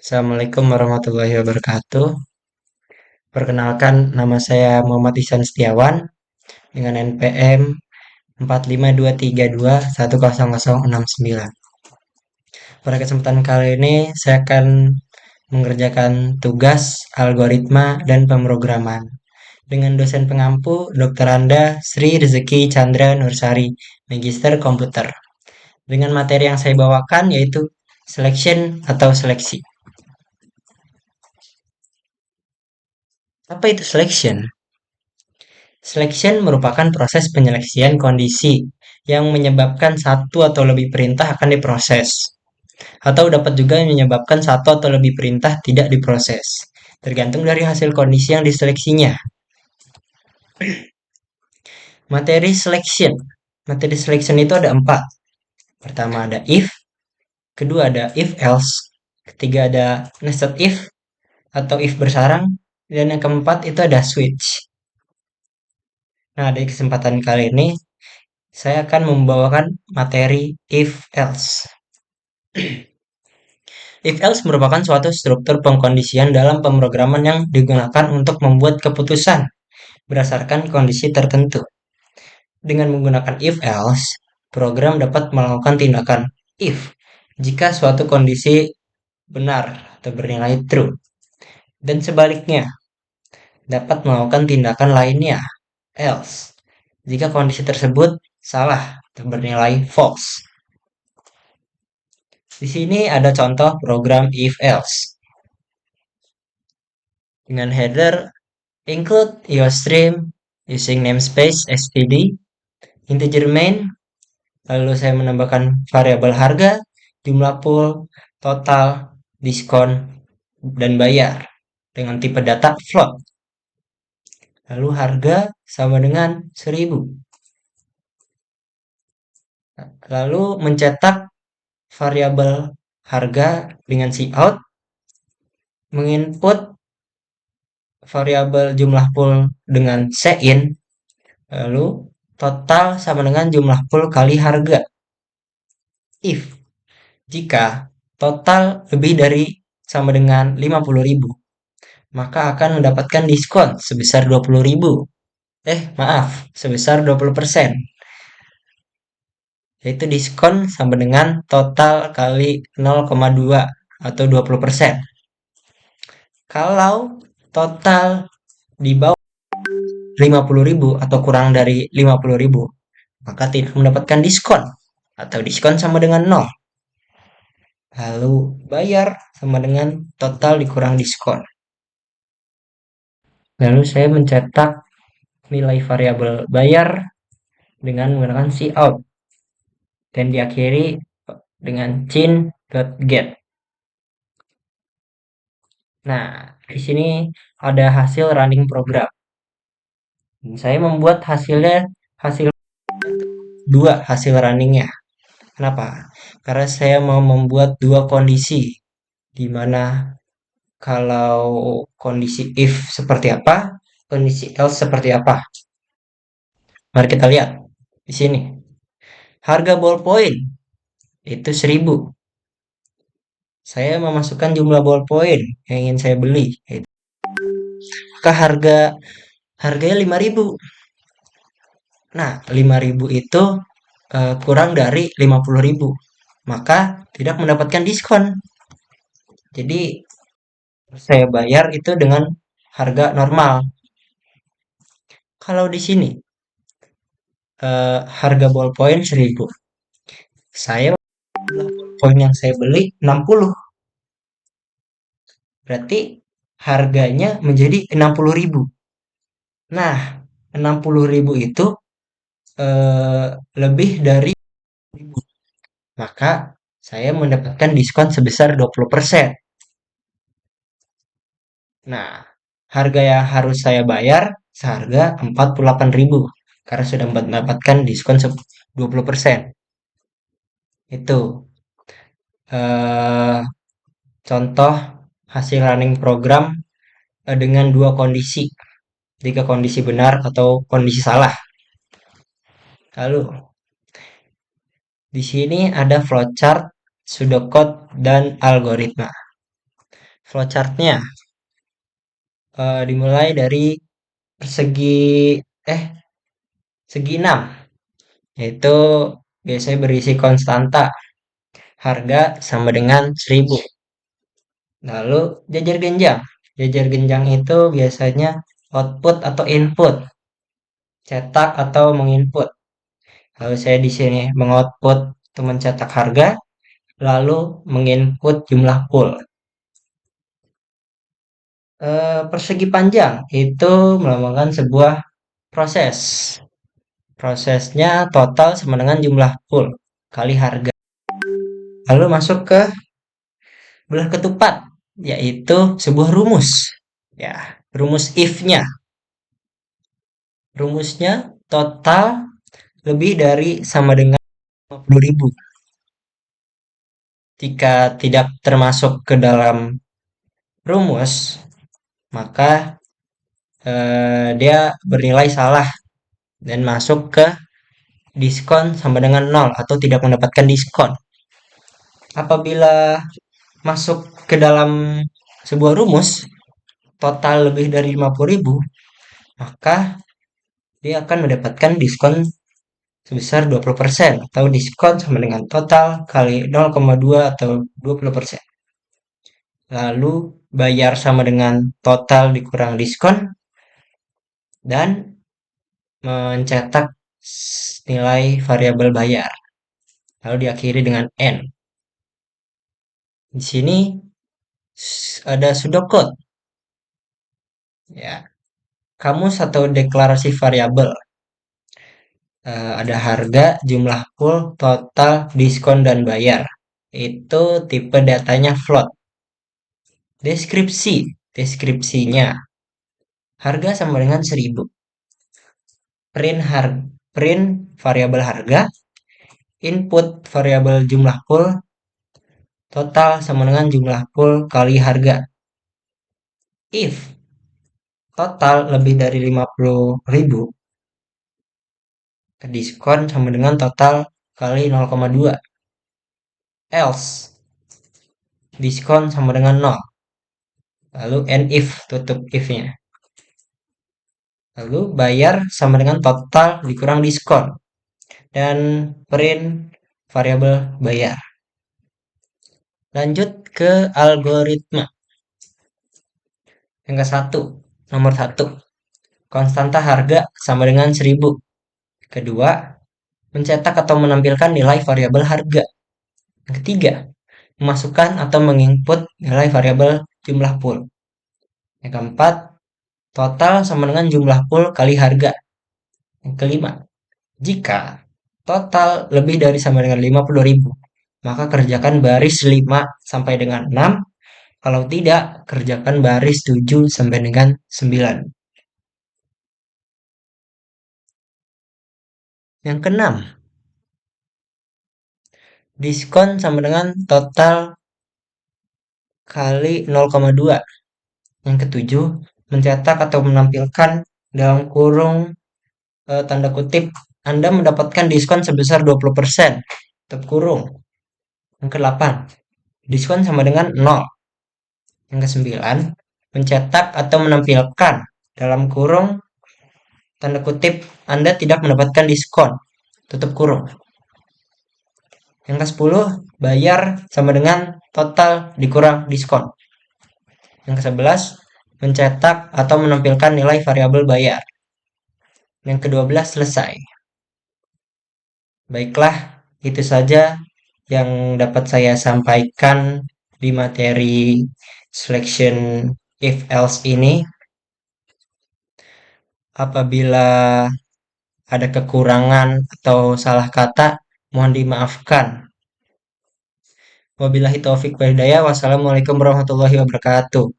Assalamualaikum warahmatullahi wabarakatuh. Perkenalkan, nama saya Muhammad Ihsan Setiawan dengan NPM 4523210069. Pada kesempatan kali ini, saya akan mengerjakan tugas algoritma dan pemrograman dengan dosen pengampu Dr. Anda Sri Rezeki Chandra Nursari, Magister Komputer. Dengan materi yang saya bawakan yaitu selection atau seleksi. Apa itu selection? Selection merupakan proses penyeleksian kondisi yang menyebabkan satu atau lebih perintah akan diproses, atau dapat juga menyebabkan satu atau lebih perintah tidak diproses, tergantung dari hasil kondisi yang diseleksinya. Materi selection. Materi selection itu ada 4. Pertama ada if, kedua ada if else, ketiga ada nested if atau if bersarang, dan yang keempat itu ada switch. Nah, di kesempatan kali ini saya akan membawakan materi if else. If else merupakan suatu struktur pengkondisian dalam pemrograman yang digunakan untuk membuat keputusan berdasarkan kondisi tertentu. Dengan menggunakan if else, program dapat melakukan tindakan if jika suatu kondisi benar atau bernilai true, dan sebaliknya dapat melakukan tindakan lainnya else jika kondisi tersebut salah atau bernilai false. Di sini ada contoh program if else dengan header include your stream using namespace std integer main, lalu saya menambahkan variabel harga, jumlah pool, total, diskon, dan bayar dengan tipe data float. Lalu harga sama dengan 1000. Lalu mencetak variabel harga dengan cout, menginput variabel jumlah pool dengan cin, lalu total sama dengan jumlah pool kali harga. If jika total lebih dari sama dengan 50.000, maka akan mendapatkan diskon sebesar 20.000. Sebesar 20%. Yaitu diskon sama dengan total kali 0,2 atau 20%. Kalau total di bawah 50.000 atau kurang dari 50.000, maka tidak mendapatkan diskon atau diskon sama dengan 0. Lalu bayar sama dengan total dikurang diskon. Lalu saya mencetak nilai variabel bayar dengan menggunakan cout dan diakhiri dengan cin.get. Nah, di sini ada hasil running program. Saya membuat hasil 2 hasil runningnya. Kenapa? Karena saya mau membuat 2 kondisi, di mana kalau kondisi if seperti apa, kondisi else seperti apa. Mari kita lihat di sini. Harga ballpoint itu 1000. Saya memasukkan jumlah ballpoint yang ingin saya beli. Maka harganya 5.000. Nah, 5.000 itu kurang dari 50.000. Maka tidak mendapatkan diskon. Jadi saya bayar itu dengan harga normal. Kalau di sini harga ballpoint 1000. Saya ballpoint yang saya beli 60. Berarti harganya menjadi 60.000. Nah, 60.000 itu lebih dari 1000. Maka saya mendapatkan diskon sebesar 20%. Nah, harga yang harus saya bayar seharga 48.000 karena sudah mendapatkan diskon 20%. Itu eh, contoh hasil running program dengan 2 kondisi. Jika kondisi benar atau kondisi salah. Lalu di sini ada flowchart, pseudocode, dan algoritma. Flowchartnya dimulai dari persegi eh segi 6, yaitu biasanya berisi konstanta, harga sama dengan 1000. Lalu jajar genjang. Jajar genjang itu biasanya output atau input, cetak atau menginput. Lalu saya di sini mengoutput atau mencetak harga, lalu menginput jumlah pool. Persegi panjang itu melambangkan sebuah proses. Prosesnya total sama dengan jumlah pool kali harga. Lalu masuk ke belah ketupat, yaitu sebuah rumus. Ya, rumus if-nya. Rumusnya total lebih dari sama dengan 50.000. Jika tidak termasuk ke dalam rumus, maka dia bernilai salah dan masuk ke diskon sama dengan 0 atau tidak mendapatkan diskon. Apabila masuk ke dalam sebuah rumus total lebih dari 50.000, maka dia akan mendapatkan diskon sebesar 20% atau diskon sama dengan total kali 0,2 atau 20%. Lalu bayar sama dengan total dikurang diskon dan mencetak nilai variabel bayar. Lalu diakhiri dengan N. Di sini ada pseudocode. Ya, kamus atau deklarasi variabel. Ada harga, jumlah pool, total, diskon, dan bayar. Itu tipe datanya float. Deskripsi. Deskripsinya. Harga sama dengan 1000. Print variabel harga. Input variabel jumlah pool. Total sama dengan jumlah pool kali harga. If total lebih dari 50.000, ke diskon sama dengan total kali 0,2. Else diskon sama dengan 0. Lalu end if, tutup if-nya. Lalu bayar sama dengan total dikurang diskon. Dan print variabel bayar. Lanjut ke algoritma. Yang ke-1, nomor 1. Konstanta harga sama dengan 1000. Kedua, mencetak atau menampilkan nilai variabel harga. Yang ketiga, memasukkan atau menginput nilai variabel jumlah pool. Yang keempat, total sama dengan jumlah pool kali harga. Yang kelima, jika total lebih dari sama dengan 50.000, maka kerjakan baris 5 sampai dengan 6. Kalau tidak, kerjakan baris 7 sampai dengan 9. Yang keenam, diskon sama dengan total kali 0,2. Yang ketujuh, mencetak atau menampilkan dalam kurung tanda kutip Anda mendapatkan diskon sebesar 20%. Tutup kurung. Yang ke-8, diskon sama dengan 0. Yang ke-9, mencetak atau menampilkan dalam kurung tanda kutip Anda tidak mendapatkan diskon. Tutup kurung. Yang ke-10, bayar sama dengan total dikurang diskon. Yang ke-11, mencetak atau menampilkan nilai variabel bayar. Yang ke-12 selesai. Baiklah, itu saja yang dapat saya sampaikan di materi selection if else ini. Apabila ada kekurangan atau salah kata, mohon dimaafkan. Wabillahi taufik wal hidayah. Wassalamualaikum warahmatullahi wabarakatuh.